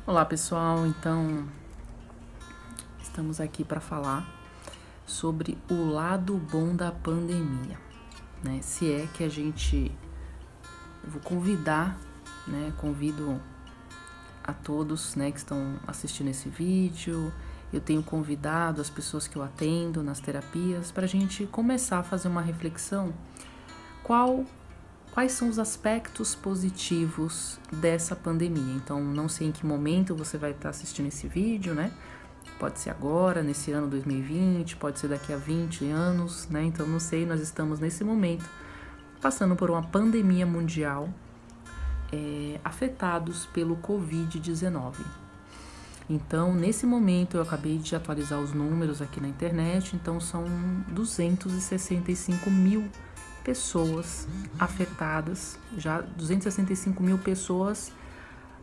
Olá pessoal, então estamos aqui para falar sobre o lado bom da pandemia, né? Se é que vou convidar, né? Convido a todos, né, que estão assistindo esse vídeo. Eu tenho convidado as pessoas que eu atendo nas terapias para a gente começar a fazer uma reflexão. Quais são os aspectos positivos dessa pandemia? Então, não sei em que momento você vai estar assistindo esse vídeo, né? Pode ser agora, nesse ano 2020, pode ser daqui a 20 anos, né? Então, não sei, nós estamos nesse momento passando por uma pandemia mundial, afetados pelo Covid-19. Então, nesse momento, eu acabei de atualizar os números aqui na internet, então são 265 mil pessoas afetadas, já 265 mil pessoas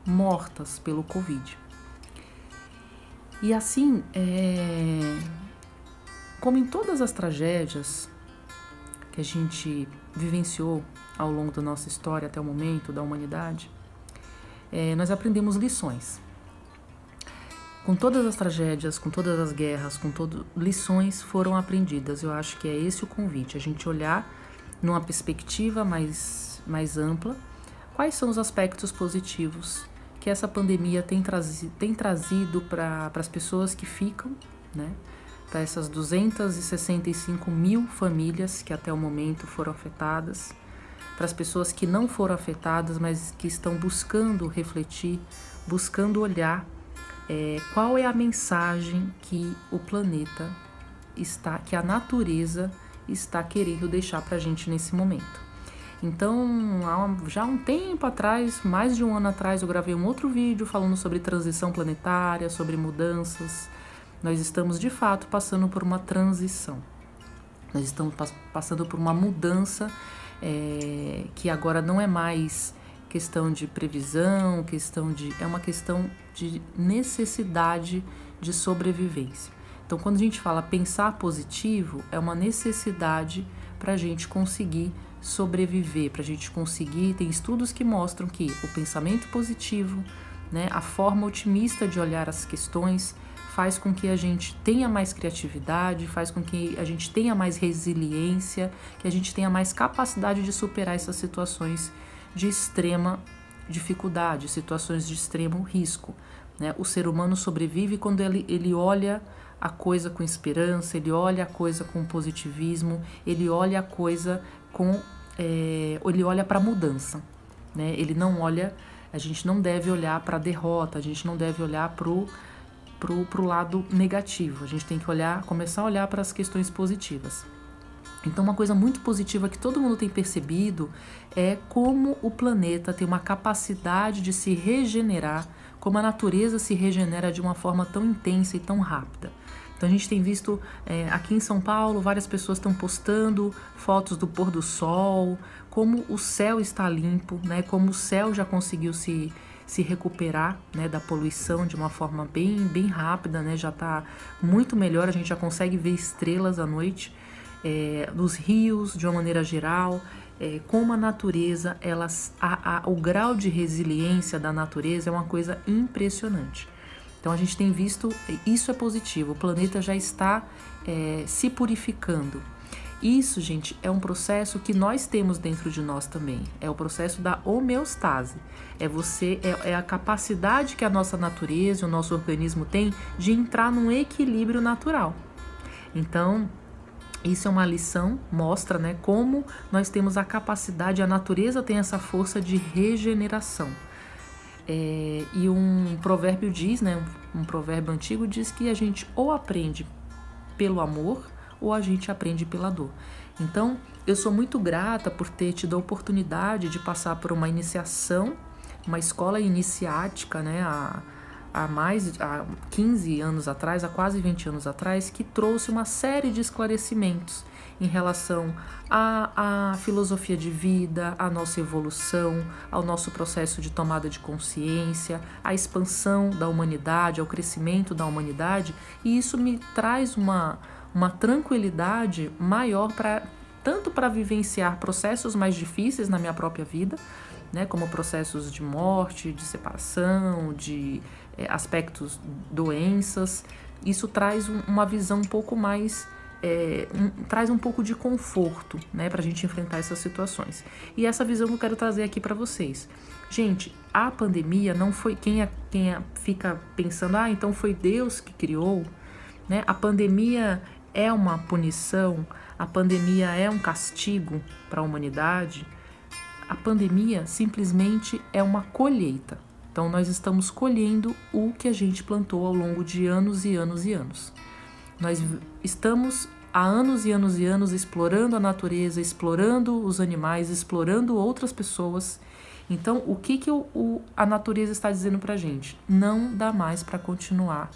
mortas pelo Covid. E assim, como em todas as tragédias que a gente vivenciou ao longo da nossa história até o momento da humanidade, nós aprendemos lições. Com todas as tragédias, com todas as guerras, lições foram aprendidas. Eu acho que é esse o convite, a gente olhar numa perspectiva mais ampla, quais são os aspectos positivos que essa pandemia tem trazido para as pessoas que ficam, né? Para essas 265 mil famílias que até o momento foram afetadas, para as pessoas que não foram afetadas, mas que estão buscando refletir, buscando olhar qual é a mensagem que o planeta que a natureza está querendo deixar para a gente nesse momento. Então, já há um tempo atrás, mais de um ano atrás, eu gravei um outro vídeo falando sobre transição planetária, sobre mudanças. Nós estamos, de fato, passando por uma transição. Nós estamos passando por uma mudança que agora não é mais questão de previsão, é uma questão de necessidade de sobrevivência. Então, quando a gente fala pensar positivo, é uma necessidade para a gente conseguir sobreviver, para a gente conseguir. Tem estudos que mostram que o pensamento positivo, né, a forma otimista de olhar as questões, faz com que a gente tenha mais criatividade, faz com que a gente tenha mais resiliência, que a gente tenha mais capacidade de superar essas situações de extrema dificuldade, situações de extremo risco, né? O ser humano sobrevive quando ele olha a coisa com esperança, ele olha a coisa com positivismo, ele olha a coisa ele olha para a mudança, né? Ele não olha, a gente não deve olhar para a derrota, a gente não deve olhar pro lado negativo, a gente tem que começar a olhar para as questões positivas. Então, uma coisa muito positiva que todo mundo tem percebido é como o planeta tem uma capacidade de se regenerar, como a natureza se regenera de uma forma tão intensa e tão rápida. Então, a gente tem visto aqui em São Paulo, várias pessoas estão postando fotos do pôr do sol, como o céu está limpo, né? Como o céu já conseguiu se recuperar, né, da poluição de uma forma bem rápida, né? Já está muito melhor, a gente já consegue ver estrelas à noite. Dos rios, de uma maneira geral, como a natureza, o grau de resiliência da natureza é uma coisa impressionante. Então a gente tem visto, isso é positivo, o planeta já está se purificando. Isso, gente, é um processo que nós temos dentro de nós também, é o processo da homeostase, é a capacidade que a nossa natureza, o nosso organismo tem de entrar num equilíbrio natural. Então, isso é uma lição, mostra, né, como nós temos a capacidade, a natureza tem essa força de regeneração. E um provérbio diz, né, um provérbio antigo diz que a gente ou aprende pelo amor ou a gente aprende pela dor. Então, eu sou muito grata por ter tido a oportunidade de passar por uma iniciação, uma escola iniciática, né, há 15 anos atrás, há quase 20 anos atrás, que trouxe uma série de esclarecimentos em relação à filosofia de vida, à nossa evolução, ao nosso processo de tomada de consciência, à expansão da humanidade, ao crescimento da humanidade, e isso me traz uma tranquilidade maior tanto para vivenciar processos mais difíceis na minha própria vida, né, como processos de morte, de separação, de aspectos, doenças. Isso traz uma visão um pouco mais, traz um pouco de conforto, né, para a gente enfrentar essas situações. E essa visão que eu quero trazer aqui para vocês. Gente, a pandemia não foi... Quem fica pensando, então foi Deus que criou, né? A pandemia é uma punição, a pandemia é um castigo para a humanidade. A pandemia simplesmente é uma colheita. Então, nós estamos colhendo o que a gente plantou ao longo de anos e anos e anos. Nós estamos há anos e anos e anos explorando a natureza, explorando os animais, explorando outras pessoas. Então, o que a natureza está dizendo para a gente? Não dá mais para continuar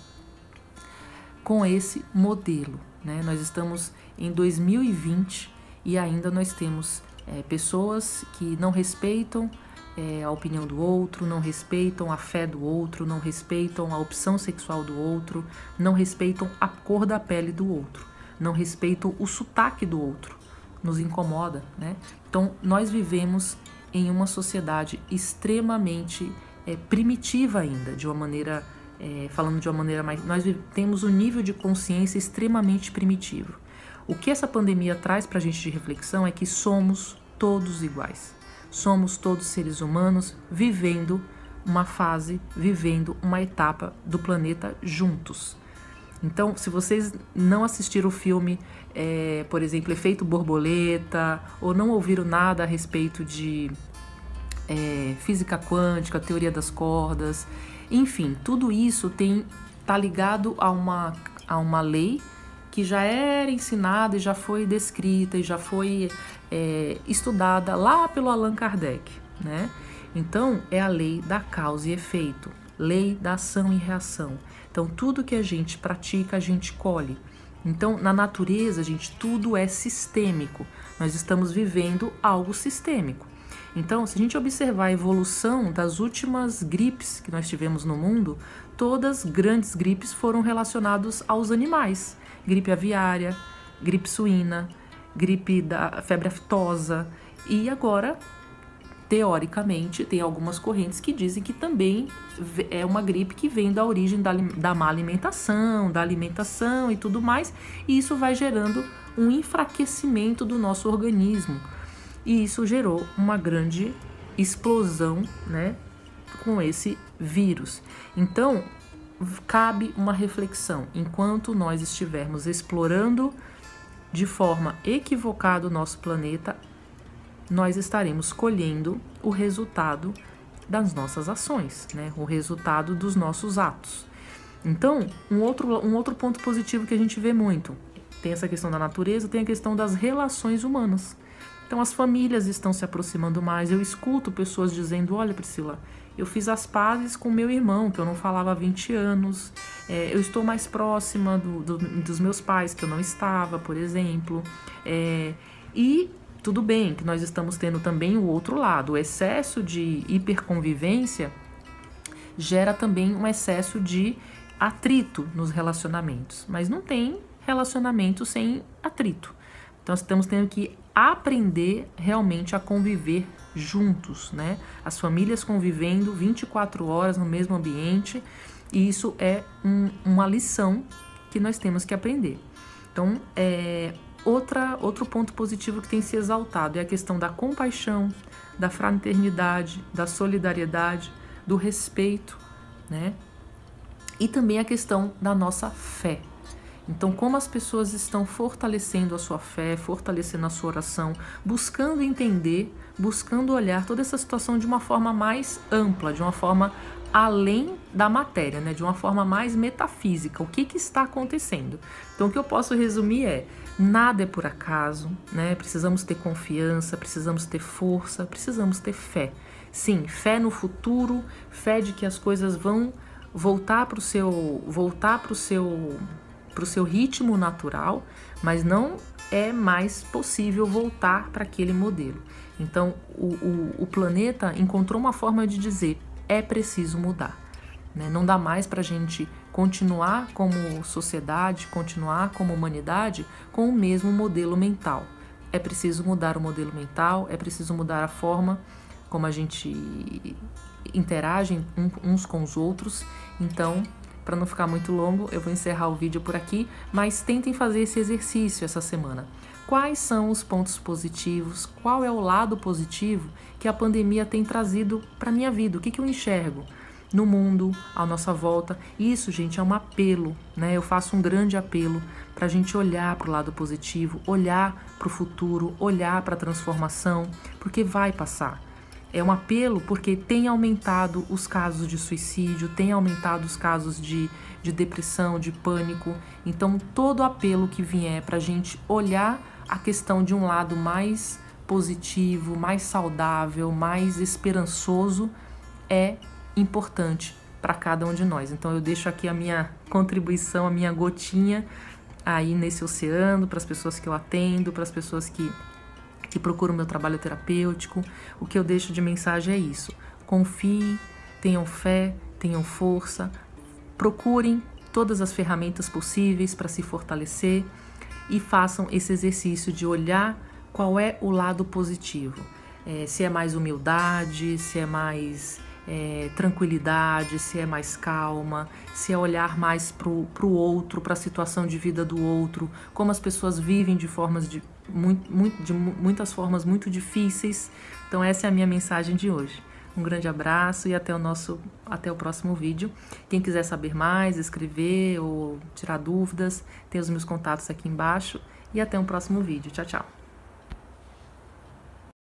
com esse modelo, né? Nós estamos em 2020 e ainda nós temos pessoas que não respeitam a opinião do outro, não respeitam a fé do outro, não respeitam a opção sexual do outro, não respeitam a cor da pele do outro, não respeitam o sotaque do outro. Nos incomoda, né? Então, nós vivemos em uma sociedade extremamente primitiva ainda, de uma maneira, falando de uma maneira mais... Nós temos um nível de consciência extremamente primitivo. O que essa pandemia traz para a gente de reflexão é que somos todos iguais. Somos todos seres humanos vivendo uma fase, vivendo uma etapa do planeta juntos. Então, se vocês não assistiram o filme, por exemplo, Efeito Borboleta, ou não ouviram nada a respeito de física quântica, teoria das cordas, enfim, tudo isso tá ligado a uma lei que já era ensinada e já foi descrita e já foi estudada lá pelo Allan Kardec, né? Então, é a lei da causa e efeito, lei da ação e reação. Então, tudo que a gente pratica, a gente colhe. Então, na natureza, gente, tudo é sistêmico. Nós estamos vivendo algo sistêmico. Então, se a gente observar a evolução das últimas gripes que nós tivemos no mundo, todas grandes gripes foram relacionadas aos animais. Gripe aviária, gripe suína, gripe da febre aftosa. E agora, teoricamente, tem algumas correntes que dizem que também é uma gripe que vem da origem da má alimentação, da alimentação e tudo mais. E isso vai gerando um enfraquecimento do nosso organismo. E isso gerou uma grande explosão, né, com esse vírus. Então, cabe uma reflexão. Enquanto nós estivermos explorando de forma equivocada o nosso planeta, nós estaremos colhendo o resultado das nossas ações, né? O resultado dos nossos atos. Então, um outro ponto positivo que a gente vê muito, tem essa questão da natureza, tem a questão das relações humanas. Então, as famílias estão se aproximando mais. Eu escuto pessoas dizendo, olha, Priscila, eu fiz as pazes com meu irmão, que eu não falava há 20 anos. Eu estou mais próxima dos meus pais, que eu não estava, por exemplo. E tudo bem que nós estamos tendo também o outro lado. O excesso de hiperconvivência gera também um excesso de atrito nos relacionamentos. Mas não tem relacionamento sem atrito. Então, nós estamos tendo que aprender realmente a conviver juntos, né? As famílias convivendo 24 horas no mesmo ambiente, e isso é uma lição que nós temos que aprender. Então, outro ponto positivo que tem se exaltado é a questão da compaixão, da fraternidade, da solidariedade, do respeito, né? E também a questão da nossa fé. Então, como as pessoas estão fortalecendo a sua fé, fortalecendo a sua oração, buscando entender, buscando olhar toda essa situação de uma forma mais ampla, de uma forma além da matéria, né? De uma forma mais metafísica. O que está acontecendo? Então, o que eu posso resumir é: nada é por acaso, né? Precisamos ter confiança, precisamos ter força, precisamos ter fé. Sim, fé no futuro, fé de que as coisas vão voltar para o seu ritmo natural, mas não é mais possível voltar para aquele modelo. Então, o planeta encontrou uma forma de dizer: é preciso mudar, né? Não dá mais para a gente continuar como sociedade, continuar como humanidade com o mesmo modelo mental. É preciso mudar o modelo mental, é preciso mudar a forma como a gente interagem uns com os outros. Então, para não ficar muito longo, eu vou encerrar o vídeo por aqui, mas tentem fazer esse exercício essa semana. Quais são os pontos positivos? Qual é o lado positivo que a pandemia tem trazido para a minha vida? O que eu enxergo no mundo, à nossa volta? Isso, gente, é um apelo, né? Eu faço um grande apelo para a gente olhar para o lado positivo, olhar para o futuro, olhar para a transformação, porque vai passar. É um apelo porque tem aumentado os casos de suicídio, tem aumentado os casos de depressão, de pânico. Então, todo apelo que vier para a gente olhar a questão de um lado mais positivo, mais saudável, mais esperançoso, é importante para cada um de nós. Então, eu deixo aqui a minha contribuição, a minha gotinha aí nesse oceano, para as pessoas que eu atendo, para as pessoas que procuram meu trabalho terapêutico. O que eu deixo de mensagem é isso: confiem, tenham fé, tenham força, procurem todas as ferramentas possíveis para se fortalecer e façam esse exercício de olhar qual é o lado positivo. Se é mais humildade, se é mais tranquilidade, se é mais calma, se é olhar mais pro outro, para a situação de vida do outro, como as pessoas vivem de muitas formas muito difíceis. Então essa é a minha mensagem de hoje. Um grande abraço e até o próximo vídeo. Quem quiser saber mais, escrever ou tirar dúvidas, tem os meus contatos aqui embaixo. E até um próximo vídeo. Tchau, tchau.